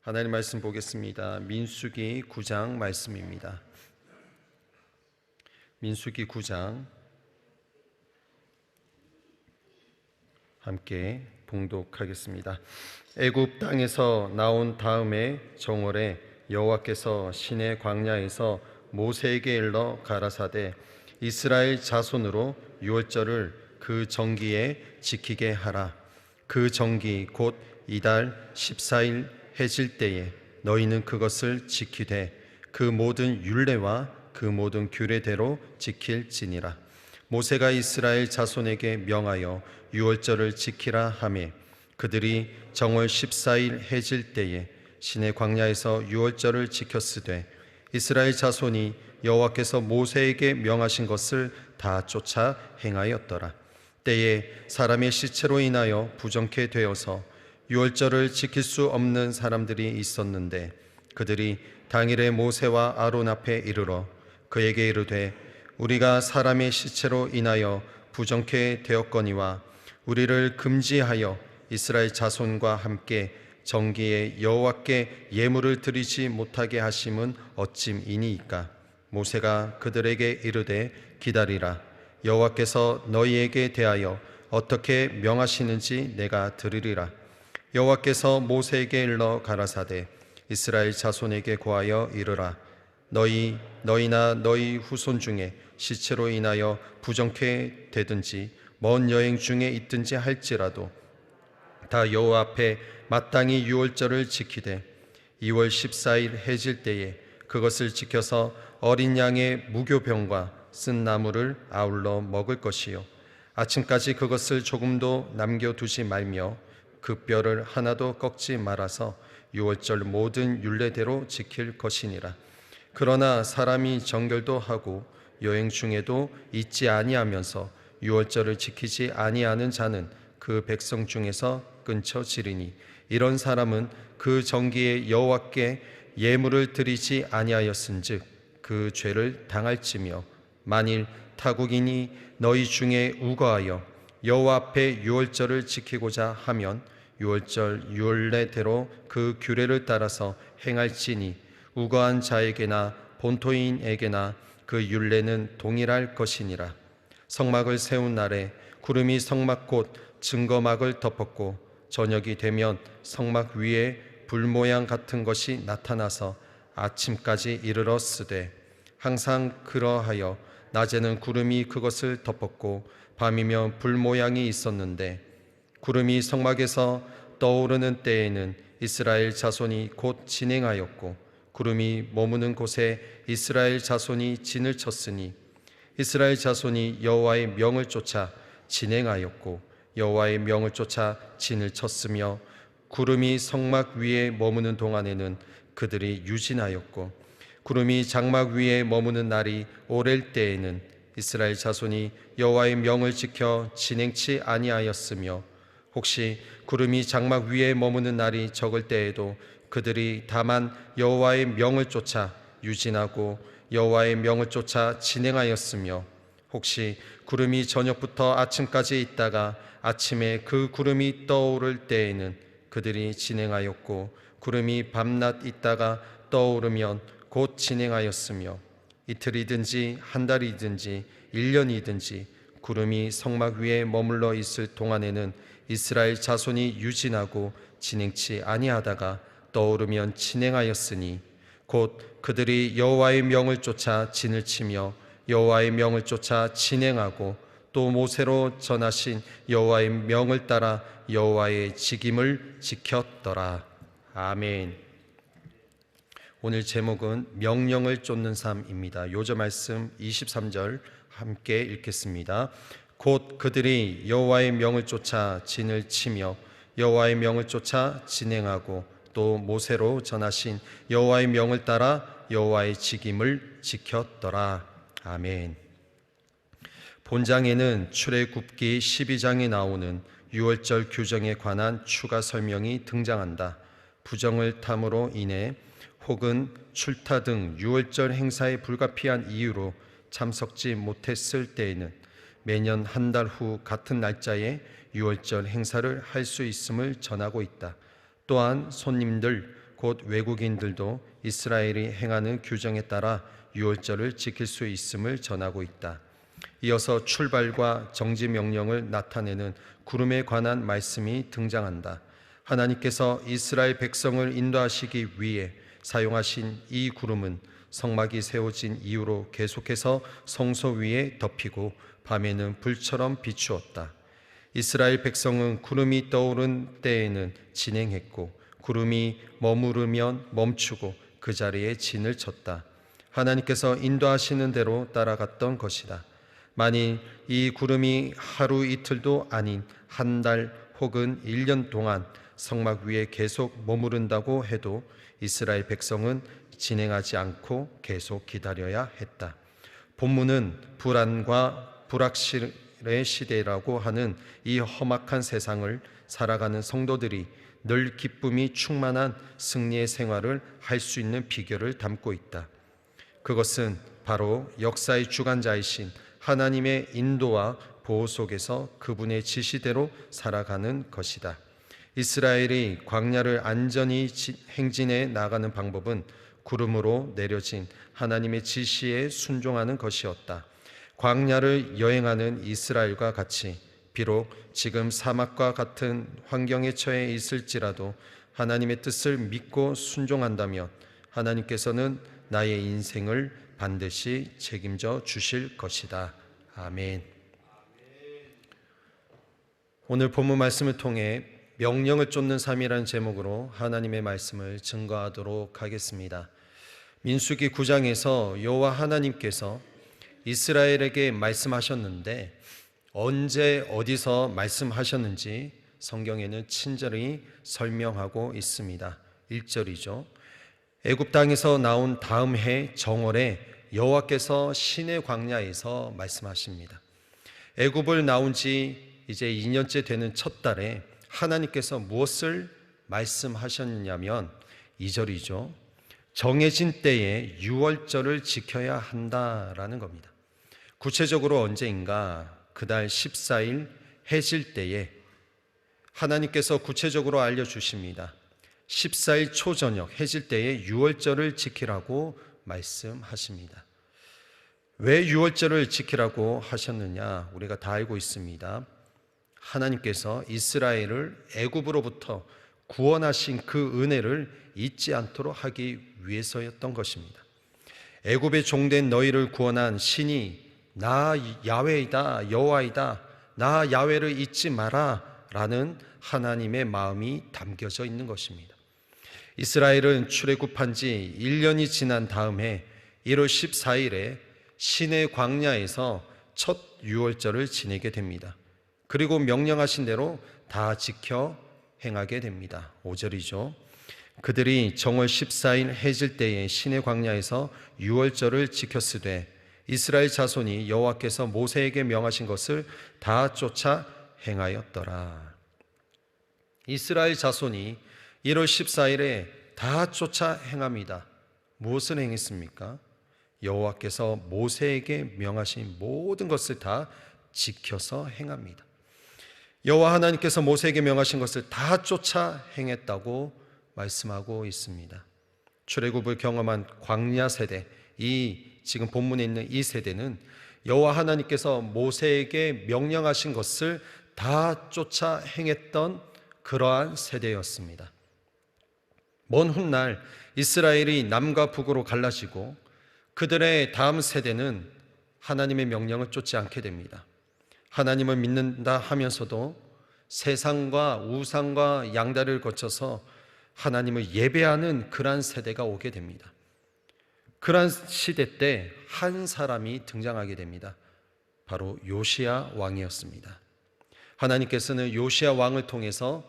하나님 말씀 보겠습니다. 민수기 9장 말씀입니다. 민수기 9장 함께 봉독하겠습니다. 애굽 땅에서 나온 다음에 정월에 여호와께서 시내 광야에서 모세에게 일러 가라사대 이스라엘 자손으로 유월절을 그 정기에 지키게 하라. 그 정기 곧 이달 14일 해질 때에 너희는 그것을 지키되 그 모든 율례와 그 모든 규례대로 지킬지니라. 모세가 이스라엘 자손에게 명하여 유월절을 지키라 하매 그들이 정월 14일 해질 때에 시내 광야에서 유월절을 지켰으되 이스라엘 자손이 여호와께서 모세에게 명하신 것을 다 쫓아 행하였더라. 때에 사람의 시체로 인하여 부정케 되어서 유월절을 지킬 수 없는 사람들이 있었는데 그들이 당일에 모세와 아론 앞에 이르러 그에게 이르되 우리가 사람의 시체로 인하여 부정케 되었거니와 우리를 금지하여 이스라엘 자손과 함께 정기에 여호와께 예물을 드리지 못하게 하심은 어찜이니이까. 모세가 그들에게 이르되 기다리라. 여호와께서 너희에게 대하여 어떻게 명하시는지 내가 들으리라. 여호와께서 모세에게 일러 가라사대 이스라엘 자손에게 고하여 이르라. 너희나 너희 후손 중에 시체로 인하여 부정케 되든지 먼 여행 중에 있든지 할지라도 다 여호와 앞에 마땅히 유월절을 지키되 2월 14일 해질 때에 그것을 지켜서 어린 양의 무교병과 쓴 나물을 아울러 먹을 것이요 아침까지 그것을 조금도 남겨두지 말며 그 뼈를 하나도 꺾지 말아서 유월절 모든 율례대로 지킬 것이니라. 그러나 사람이 정결도 하고 여행 중에도 잊지 아니하면서 유월절을 지키지 아니하는 자는 그 백성 중에서 끊쳐지리니 이런 사람은 그 정기에 여호와께 예물을 드리지 아니하였은즉 그 죄를 당할지며 만일 타국인이 너희 중에 우거하여 여호와 앞에 유월절을 지키고자 하면 유월절 율례대로 그 규례를 따라서 행할지니 우거한 자에게나 본토인에게나 그 율례는 동일할 것이니라. 성막을 세운 날에 구름이 성막 곧 증거막을 덮었고 저녁이 되면 성막 위에 불 모양 같은 것이 나타나서 아침까지 이르렀으되 항상 그러하여 낮에는 구름이 그것을 덮었고 밤이면 불 모양이 있었는데 구름이 성막에서 떠오르는 때에는 이스라엘 자손이 곧 진행하였고 구름이 머무는 곳에 이스라엘 자손이 진을 쳤으니 이스라엘 자손이 여호와의 명을 쫓아 진행하였고 여호와의 명을 쫓아 진을 쳤으며 구름이 성막 위에 머무는 동안에는 그들이 유진하였고 구름이 장막 위에 머무는 날이 오랠 때에는 이스라엘 자손이 여호와의 명을 지켜 진행치 아니하였으며 혹시 구름이 장막 위에 머무는 날이 적을 때에도 그들이 다만 여호와의 명을 쫓아 유진하고 여호와의 명을 쫓아 진행하였으며 혹시 구름이 저녁부터 아침까지 있다가 아침에 그 구름이 떠오를 때에는 그들이 진행하였고 구름이 밤낮 있다가 떠오르면 곧 진행하였으며 이틀이든지 한 달이든지 1년이든지 구름이 성막 위에 머물러 있을 동안에는 이스라엘 자손이 유진하고 진행치 아니하다가 떠오르면 진행하였으니 곧 그들이 여호와의 명을 쫓아 진을 치며 여호와의 명을 쫓아 진행하고 또 모세로 전하신 여호와의 명을 따라 여호와의 직임을 지켰더라. 아멘. 오늘 제목은 명령을 쫓는 삶입니다. 요저 말씀 23절 함께 읽겠습니다. 곧 그들이 여호와의 명을 쫓아 진을 치며 여호와의 명을 쫓아 진행하고 또 모세로 전하신 여호와의 명을 따라 여호와의 직임을 지켰더라. 아멘. 본장에는 출애굽기 12장에 나오는 유월절 규정에 관한 추가 설명이 등장한다. 부정을 탐으로 인해 혹은 출타 등 유월절 행사에 불가피한 이유로 참석지 못했을 때에는 매년 한 달 후 같은 날짜에 유월절 행사를 할 수 있음을 전하고 있다. 또한 손님들 곧 외국인들도 이스라엘이 행하는 규정에 따라 유월절을 지킬 수 있음을 전하고 있다. 이어서 출발과 정지 명령을 나타내는 구름에 관한 말씀이 등장한다. 하나님께서 이스라엘 백성을 인도하시기 위해 사용하신 이 구름은 성막이 세워진 이후로 계속해서 성소 위에 덮이고 밤에는 불처럼 비추었다. 이스라엘 백성은 구름이 떠오른 때에는 진행했고 구름이 머무르면 멈추고 그 자리에 진을 쳤다. 하나님께서 인도하시는 대로 따라갔던 것이다. 만일 이 구름이 하루 이틀도 아닌 한 달 혹은 1년 동안 성막 위에 계속 머무른다고 해도 이스라엘 백성은 진행하지 않고 계속 기다려야 했다. 본문은 불안과 불확실의 시대라고 하는 이 험악한 세상을 살아가는 성도들이 늘 기쁨이 충만한 승리의 생활을 할 수 있는 비결을 담고 있다. 그것은 바로 역사의 주관자이신 하나님의 인도와 보호 속에서 그분의 지시대로 살아가는 것이다. 이스라엘이 광야를 안전히 행진해 나가는 방법은 구름으로 내려진 하나님의 지시에 순종하는 것이었다. 광야를 여행하는 이스라엘과 같이 비록 지금 사막과 같은 환경에 처해 있을지라도 하나님의 뜻을 믿고 순종한다면 하나님께서는 나의 인생을 반드시 책임져 주실 것이다. 아멘. 오늘 본문 말씀을 통해 명령을 쫓는 삶이라는 제목으로 하나님의 말씀을 증거하도록 하겠습니다. 민수기 9장에서 여호와 하나님께서 이스라엘에게 말씀하셨는데 언제 어디서 말씀하셨는지 성경에는 친절히 설명하고 있습니다. 1절이죠. 애굽 땅에서 나온 다음 해 정월에 여호와께서 시내 광야에서 말씀하십니다. 애굽을 나온 지 이제 2년째 되는 첫 달에 하나님께서 무엇을 말씀하셨냐면 2절이죠. 정해진 때에 유월절을 지켜야 한다라는 겁니다. 구체적으로 언제인가? 그달 14일 해질 때에 하나님께서 구체적으로 알려주십니다. 14일 초저녁 해질 때에 유월절을 지키라고 말씀하십니다. 왜 유월절을 지키라고 하셨느냐? 우리가 다 알고 있습니다. 하나님께서 이스라엘을 애굽으로부터 구원하신 그 은혜를 잊지 않도록 하기 위해서였던 것입니다. 애굽에 종된 너희를 구원한 신이 나 야훼이다, 여호와이다, 나 야훼를 잊지 마라 라는 하나님의 마음이 담겨져 있는 것입니다. 이스라엘은 출애굽한 지 1년이 지난 다음에 1월 14일에 시내 광야에서 첫 유월절을 지내게 됩니다. 그리고 명령하신 대로 다 지켜 행하게 됩니다. 5절이죠. 그들이 정월 14일 해질 때에 시내 광야에서 유월절을 지켰으되 이스라엘 자손이 여호와께서 모세에게 명하신 것을 다 쫓아 행하였더라. 이스라엘 자손이 1월 14일에 다 쫓아 행합니다. 무엇을 행했습니까? 여호와께서 모세에게 명하신 모든 것을 다 지켜서 행합니다. 여호와 하나님께서 모세에게 명하신 것을 다 쫓아 행했다고 말씀하고 있습니다. 출애굽을 경험한 광야 세대, 이 지금 본문에 있는 이 세대는 여호와 하나님께서 모세에게 명령하신 것을 다 쫓아 행했던 그러한 세대였습니다. 먼 훗날 이스라엘이 남과 북으로 갈라지고 그들의 다음 세대는 하나님의 명령을 쫓지 않게 됩니다. 하나님을 믿는다 하면서도 세상과 우상과 양다리를 거쳐서 하나님을 예배하는 그러한 세대가 오게 됩니다. 그러한 시대 때 한 사람이 등장하게 됩니다. 바로 요시야 왕이었습니다. 하나님께서는 요시야 왕을 통해서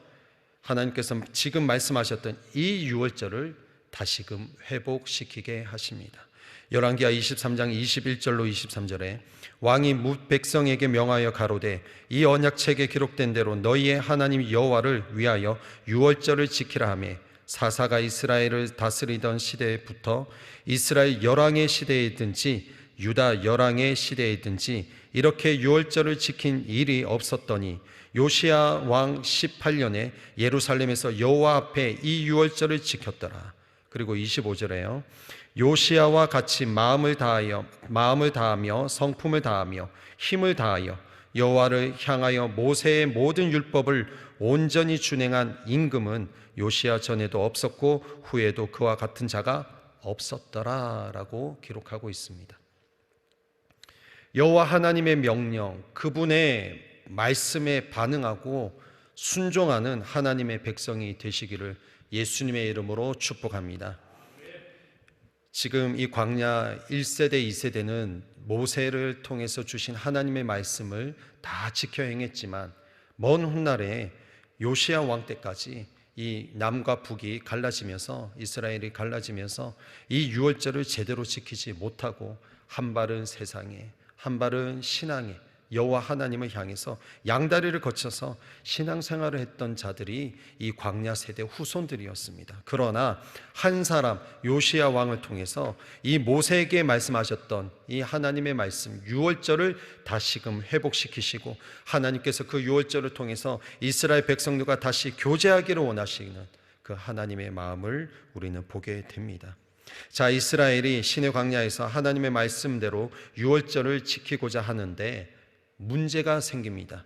하나님께서 지금 말씀하셨던 이 유월절을 다시금 회복시키게 하십니다. 열왕기하 23장 21절로 23절에 왕이 백성에게 명하여 가로되 이 언약책에 기록된 대로 너희의 하나님 여호와를 위하여 유월절을 지키라 하며 사사가 이스라엘을 다스리던 시대부터 이스라엘 열왕의 시대에 있든지 유다 열왕의 시대이든지 이렇게 유월절을 지킨 일이 없었더니 요시야 왕 18년에 예루살렘에서 여호와 앞에 이 유월절을 지켰더라. 그리고 25절에요. 요시야와 같이 마음을 다하며 성품을 다하며 힘을 다하여 여호와를 향하여 모세의 모든 율법을 온전히 준행한 임금은 요시야 전에도 없었고 후에도 그와 같은 자가 없었더라라고 기록하고 있습니다. 여호와 하나님의 명령, 그분의 말씀에 반응하고 순종하는 하나님의 백성이 되시기를 예수님의 이름으로 축복합니다. 지금 이 광야 1세대, 2세대는 모세를 통해서 주신 하나님의 말씀을 다 지켜 행했지만 먼 훗날에 요시야 왕 때까지 이 남과 북이 갈라지면서 이스라엘이 갈라지면서 이 유월절을 제대로 지키지 못하고 한 발은 세상에 한 발은 신앙에 여호와 하나님을 향해서 양다리를 거쳐서 신앙생활을 했던 자들이 이 광야 세대 후손들이었습니다. 그러나 한 사람 요시야 왕을 통해서 이 모세에게 말씀하셨던 이 하나님의 말씀 유월절을 다시금 회복시키시고 하나님께서 그 유월절을 통해서 이스라엘 백성들과 다시 교제하기를 원하시는 그 하나님의 마음을 우리는 보게 됩니다. 자, 이스라엘이 시내 광야에서 하나님의 말씀대로 유월절을 지키고자 하는데 문제가 생깁니다.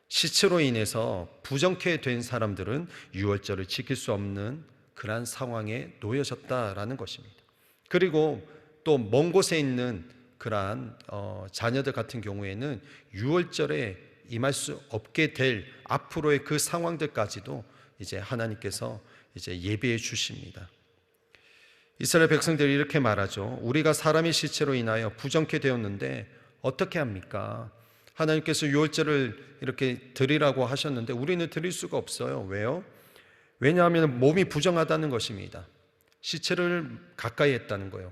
시체로 인해서 부정케 된 사람들은 유월절을 지킬 수 없는 그러한 상황에 놓여졌다라는 것입니다. 그리고 또 먼 곳에 있는 그러한 자녀들 같은 경우에는 유월절에 임할 수 없게 될 앞으로의 그 상황들까지도 이제 하나님께서 이제 예비해 주십니다. 이스라엘 백성들이 이렇게 말하죠. 우리가 사람의 시체로 인하여 부정케 되었는데 어떻게 합니까? 하나님께서 유월절을 이렇게 드리라고 하셨는데 우리는 드릴 수가 없어요. 왜요? 왜냐하면 몸이 부정하다는 것입니다. 시체를 가까이 했다는 거예요.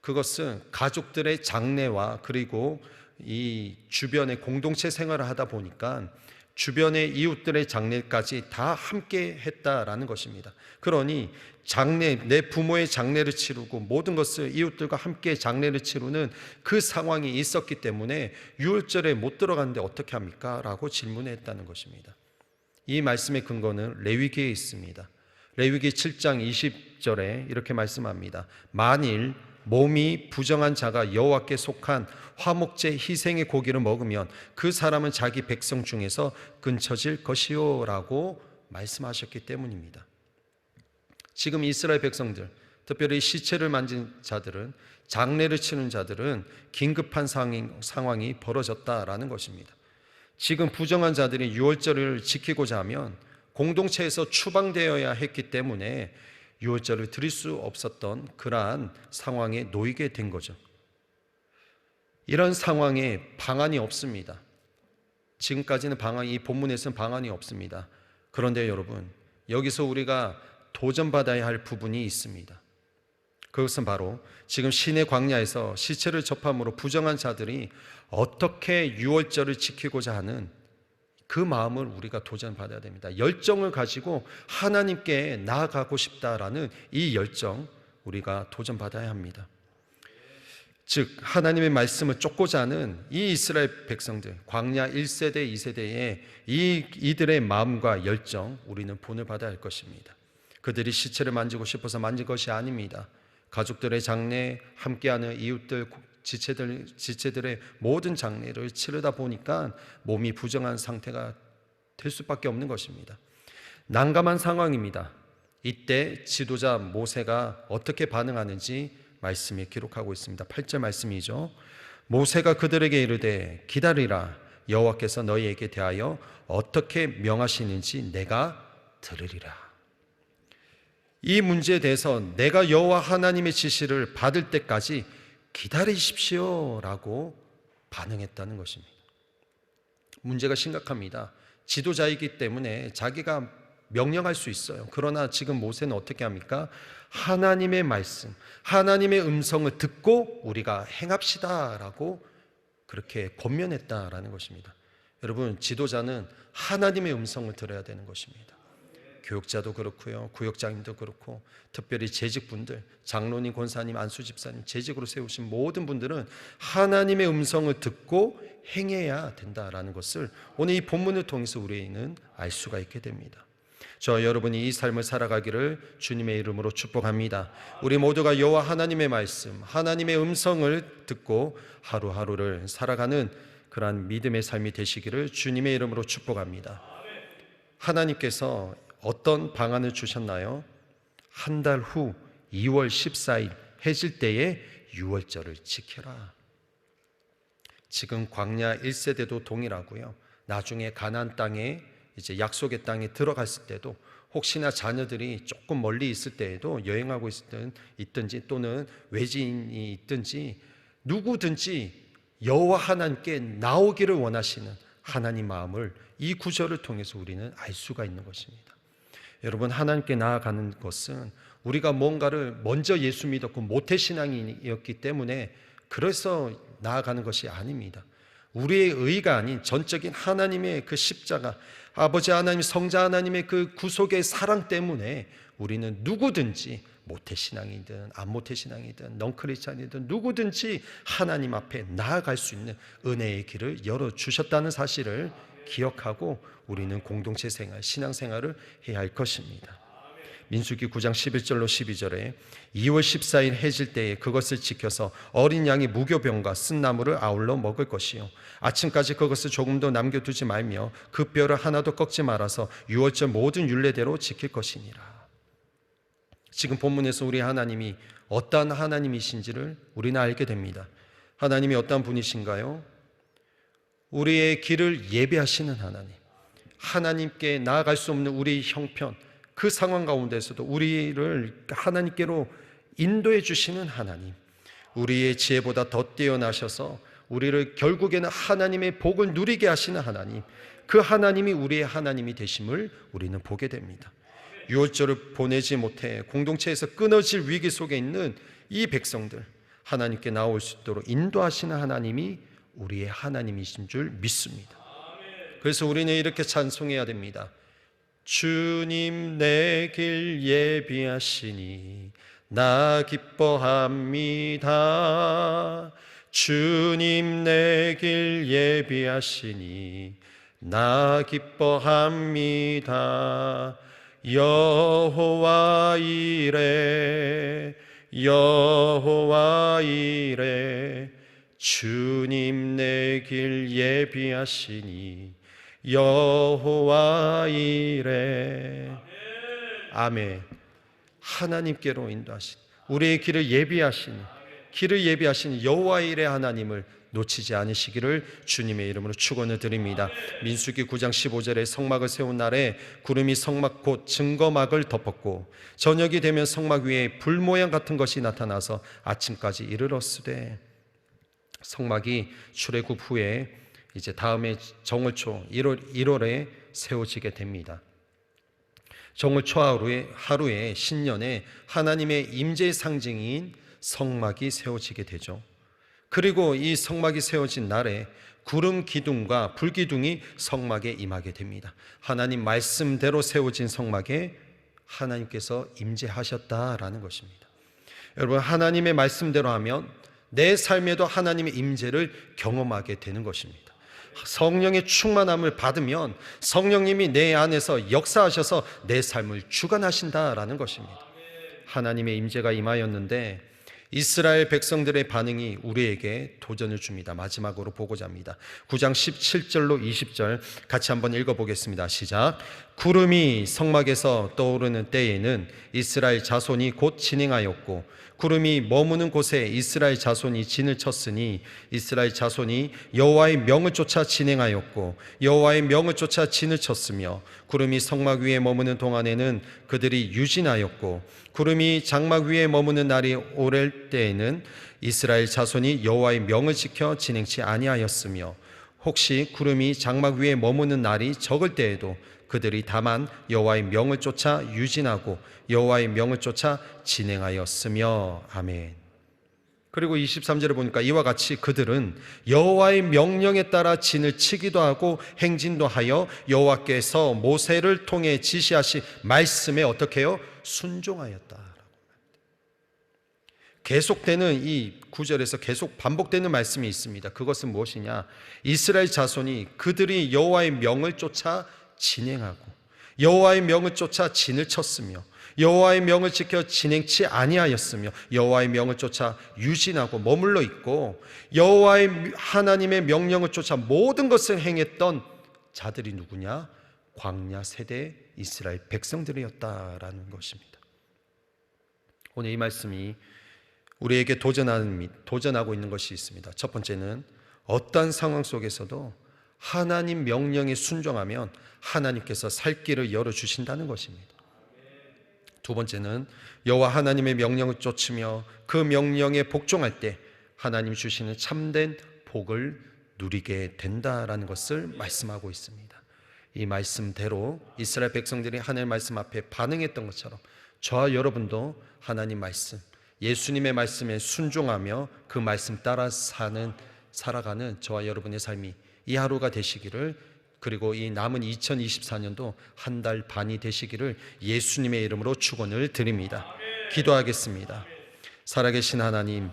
그것은 가족들의 장례와 그리고 이 주변의 공동체 생활을 하다 보니까 주변의 이웃들의 장례까지 다 함께 했다라는 것입니다. 그러니 장례, 내 부모의 장례를 치르고 모든 것을 이웃들과 함께 장례를 치르는 그 상황이 있었기 때문에 유월절에 못 들어갔는데 어떻게 합니까? 라고 질문했다는 것입니다. 이 말씀의 근거는 레위기에 있습니다. 레위기 7장 20절에 이렇게 말씀합니다. 만일 몸이 부정한 자가 여호와께 속한 화목제 희생의 고기를 먹으면 그 사람은 자기 백성 중에서 끊쳐질 것이요 라고 말씀하셨기 때문입니다. 지금 이스라엘 백성들, 특별히 시체를 만진 자들은, 장례를 치는 자들은 긴급한 상황이 벌어졌다라는 것입니다. 지금 부정한 자들이 유월절을 지키고자 하면 공동체에서 추방되어야 했기 때문에 유월절을 드릴 수 없었던 그러한 상황에 놓이게 된 거죠. 이런 상황에 방안이 없습니다. 지금까지는 이 본문에서는 방안이 없습니다. 그런데 여러분, 여기서 우리가 도전받아야 할 부분이 있습니다. 그것은 바로 지금 시내 광야에서 시체를 접함으로 부정한 자들이 어떻게 유월절을 지키고자 하는 그 마음을 우리가 도전받아야 됩니다. 열정을 가지고 하나님께 나아가고 싶다라는 이 열정 우리가 도전받아야 합니다. 즉 하나님의 말씀을 쫓고자 하는 이 이스라엘 백성들, 광야 1세대, 2세대의 이들의 마음과 열정 우리는 본을 받아야 할 것입니다. 그들이 시체를 만지고 싶어서 만진 것이 아닙니다. 가족들의 장례, 함께하는 이웃들, 지체들의 모든 장례를 치르다 보니까 몸이 부정한 상태가 될 수밖에 없는 것입니다. 난감한 상황입니다. 이때 지도자 모세가 어떻게 반응하는지 말씀에 기록하고 있습니다. 8절 말씀이죠. 모세가 그들에게 이르되 기다리라, 여호와께서 너희에게 대하여 어떻게 명하시는지 내가 들으리라. 이 문제에 대해서 내가 여호와 하나님의 지시를 받을 때까지 기다리십시오 라고 반응했다는 것입니다. 문제가 심각합니다. 지도자이기 때문에 자기가 명령할 수 있어요. 그러나 지금 모세는 어떻게 합니까? 하나님의 말씀, 하나님의 음성을 듣고 우리가 행합시다 라고 그렇게 권면했다라는 것입니다. 여러분, 지도자는 하나님의 음성을 들어야 되는 것입니다. 교육자도 그렇고요, 구역장님도 그렇고, 특별히 재직분들, 장로님, 권사님, 안수집사님, 재직으로 세우신 모든 분들은 하나님의 음성을 듣고 행해야 된다라는 것을 오늘 이 본문을 통해서 우리는 알 수가 있게 됩니다. 저 여러분이 이 삶을 살아가기를 주님의 이름으로 축복합니다. 우리 모두가 여호와 하나님의 말씀, 하나님의 음성을 듣고 하루하루를 살아가는 그러한 믿음의 삶이 되시기를 주님의 이름으로 축복합니다. 하나님께서 어떤 방안을 주셨나요? 한 달 후 2월 14일 해질 때에 유월절을 지켜라. 지금 광야 1세대도 동일하고요, 나중에 가나안 땅에 이제 약속의 땅에 들어갔을 때도 혹시나 자녀들이 조금 멀리 있을 때에도 여행하고 있든지 또는 외지인이 있든지 누구든지 여호와 하나님께 나오기를 원하시는 하나님 마음을 이 구절을 통해서 우리는 알 수가 있는 것입니다. 여러분, 하나님께 나아가는 것은 우리가 뭔가를 먼저 예수 믿었고 모태신앙이었기 때문에 그래서 나아가는 것이 아닙니다. 우리의 의가 아닌 전적인 하나님의 그 십자가, 아버지 하나님, 성자 하나님의 그 구속의 사랑 때문에 우리는 누구든지 모태신앙이든 안 모태신앙이든 넌크리스찬이든 누구든지 하나님 앞에 나아갈 수 있는 은혜의 길을 열어주셨다는 사실을 기억하고 우리는 공동체 생활, 신앙생활을 해야 할 것입니다. 민수기 9장 11절로 12절에 2월 14일 해질 때에 그것을 지켜서 어린 양의 무교병과 쓴 나물을 아울러 먹을 것이요, 아침까지 그것을 조금도 남겨두지 말며 그 뼈를 하나도 꺾지 말아서 유월절 모든 율례대로 지킬 것이니라. 지금 본문에서 우리 하나님이 어떠한 하나님이신지를 우리는 알게 됩니다. 하나님이 어떠한 분이신가요? 우리의 길을 예배하시는 하나님, 하나님께 나아갈 수 없는 우리 형편, 그 상황 가운데서도 우리를 하나님께로 인도해 주시는 하나님, 우리의 지혜보다 더 뛰어나셔서 우리를 결국에는 하나님의 복을 누리게 하시는 하나님, 그 하나님이 우리의 하나님이 되심을 우리는 보게 됩니다. 유월절을 보내지 못해 공동체에서 끊어질 위기 속에 있는 이 백성들, 하나님께 나올 수 있도록 인도하시는 하나님이 우리의 하나님이신 줄 믿습니다. 그래서 우리는 이렇게 찬송해야 됩니다. 주님 내 길 예비하시니 나 기뻐합니다. 주님 내 길 예비하시니 나 기뻐합니다. 여호와 이레 여호와 이레 주님 내 길 예비하시니 여호와 이레. 아멘. 하나님께로 인도하신, 우리의 길을 예비하시는 여호와 이레 하나님을 놓치지 않으시기를 주님의 이름으로 축원을 드립니다. 민수기 9장 15절에 성막을 세운 날에 구름이 성막 곧 증거막을 덮었고 저녁이 되면 성막 위에 불 모양 같은 것이 나타나서 아침까지 이르렀으되. 성막이 출애굽 후에 이제 다음에 정월초 1월에 세워지게 됩니다. 정월초 하루에 신년에 하나님의 임재의 상징인 성막이 세워지게 되죠. 그리고 이 성막이 세워진 날에 구름 기둥과 불 기둥이 성막에 임하게 됩니다. 하나님 말씀대로 세워진 성막에 하나님께서 임재하셨다라는 것입니다. 여러분, 하나님의 말씀대로 하면 내 삶에도 하나님의 임재를 경험하게 되는 것입니다. 성령의 충만함을 받으면 성령님이 내 안에서 역사하셔서 내 삶을 주관하신다라는 것입니다. 하나님의 임재가 임하였는데 이스라엘 백성들의 반응이 우리에게 도전을 줍니다. 마지막으로 보고자 합니다. 9장 17절로 20절 같이 한번 읽어보겠습니다. 시작. 구름이 성막에서 떠오르는 때에는 이스라엘 자손이 곧 진행하였고 구름이 머무는 곳에 이스라엘 자손이 진을 쳤으니 이스라엘 자손이 여호와의 명을 쫓아 진행하였고 여호와의 명을 쫓아 진을 쳤으며 구름이 성막 위에 머무는 동안에는 그들이 유진하였고 구름이 장막 위에 머무는 날이 오를 때에는 이스라엘 자손이 여호와의 명을 지켜 진행치 아니하였으며 혹시 구름이 장막 위에 머무는 날이 적을 때에도 그들이 다만 여호와의 명을 쫓아 유진하고 여호와의 명을 쫓아 진행하였으며. 아멘. 그리고 23절에 보니까 이와 같이 그들은 여호와의 명령에 따라 진을 치기도 하고 행진도 하여 여호와께서 모세를 통해 지시하신 말씀에 어떻게 해요? 순종하였다. 계속되는 이 구절에서 계속 반복되는 말씀이 있습니다. 그것은 무엇이냐? 이스라엘 자손이 그들이 여호와의 명을 쫓아 진행하고 여호와의 명을 쫓아 진을 쳤으며 여호와의 명을 지켜 진행치 아니하였으며 여호와의 명을 쫓아 유진하고 머물러 있고 여호와의 하나님의 명령을 쫓아 모든 것을 행했던 자들이 누구냐? 광야 세대 이스라엘 백성들이었다라는 것입니다. 오늘 이 말씀이 우리에게 도전하고 있는 것이 있습니다. 첫 번째는 어떠한 상황 속에서도 하나님 명령에 순종하면 하나님께서 살 길을 열어주신다는 것입니다. 두 번째는 여호와 하나님의 명령을 쫓으며 그 명령에 복종할 때 하나님 주시는 참된 복을 누리게 된다라는 것을 말씀하고 있습니다. 이 말씀대로 이스라엘 백성들이 하나님의 말씀 앞에 반응했던 것처럼 저와 여러분도 하나님 말씀, 예수님의 말씀에 순종하며 그 말씀 따라 살아가는 저와 여러분의 삶이 이 하루가 되시기를, 그리고 이 남은 2024년도 한 달 반이 되시기를 예수님의 이름으로 축원을 드립니다. 기도하겠습니다. 살아계신 하나님,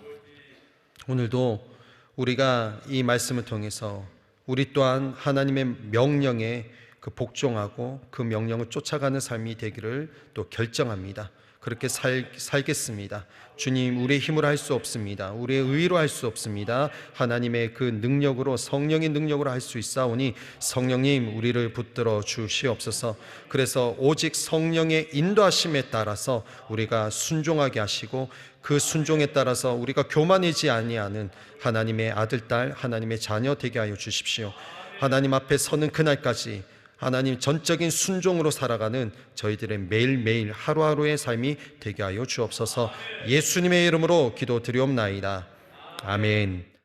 오늘도 우리가 이 말씀을 통해서 우리 또한 하나님의 명령에 복종하고 그 명령을 쫓아가는 삶이 되기를 또 결정합니다. 그렇게 살겠습니다. 주님, 우리의 힘으로 할 수 없습니다. 우리의 의로 할 수 없습니다. 하나님의 그 능력으로, 성령의 능력으로 할 수 있사오니 성령님 우리를 붙들어 주시옵소서. 그래서 오직 성령의 인도하심에 따라서 우리가 순종하게 하시고 그 순종에 따라서 우리가 교만하지 아니하는 하나님의 아들, 딸, 하나님의 자녀 되게 하여 주십시오. 하나님 앞에 서는 그날까지 하나님 전적인 순종으로 살아가는 저희들의 매일매일 하루하루의 삶이 되게 하여 주옵소서. 예수님의 이름으로 기도드리옵나이다. 아멘.